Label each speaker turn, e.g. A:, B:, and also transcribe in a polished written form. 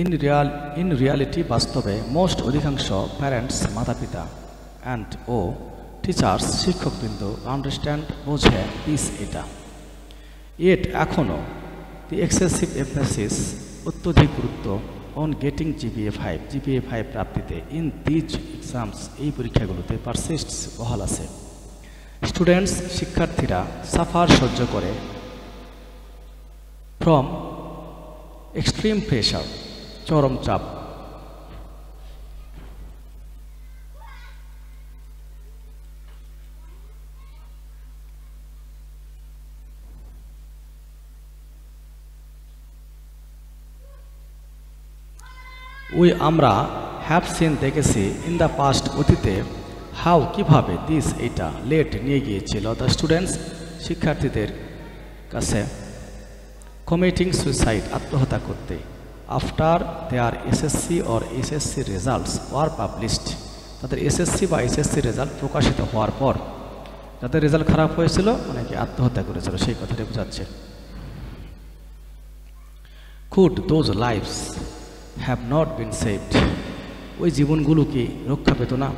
A: In reality বাস্তবে most অধিকাংশ parents মাতা পিতা অ্যান্ড ও টিচার্স শিক্ষকবৃন্দ আন্ডারস্ট্যান্ড বোঝে দিস এটা। ইয়েট এখনও দি এক্সেসিভ এমফেসিস অত্যধিক গুরুত্ব অন গেটিং জিপিএ 5 প্রাপ্তিতে ইন দিজ এক্সামস এই পরীক্ষাগুলোতে পারসিস্টস বহাল আছে। স্টুডেন্টস শিক্ষার্থীরা সাফার সহ্য করে ফ্রম এক্সট্রিম প্রেশার চরম চাপ আমরা হ্যাভ সিন দেখেছি ইন দ্য পাস্ট অতীতে হাউ কিভাবে দিস এটা লেট নিয়ে গিয়েছিল দ্য স্টুডেন্টস শিক্ষার্থীদের কাছে কমিটিং সুইসাইড আত্মহত্যা করতে after their SSC or SSC results were published তাদের এসএসসি বা এসএসসি রেজাল্ট প্রকাশিত হওয়ার পর যাদের রেজাল্ট খারাপ হয়েছিল অনেকে আত্মহত্যা করেছিল সেই কথাটি বোঝাচ্ছে। Could those lives have not been saved ওই জীবনগুলো কি রক্ষা পেত না?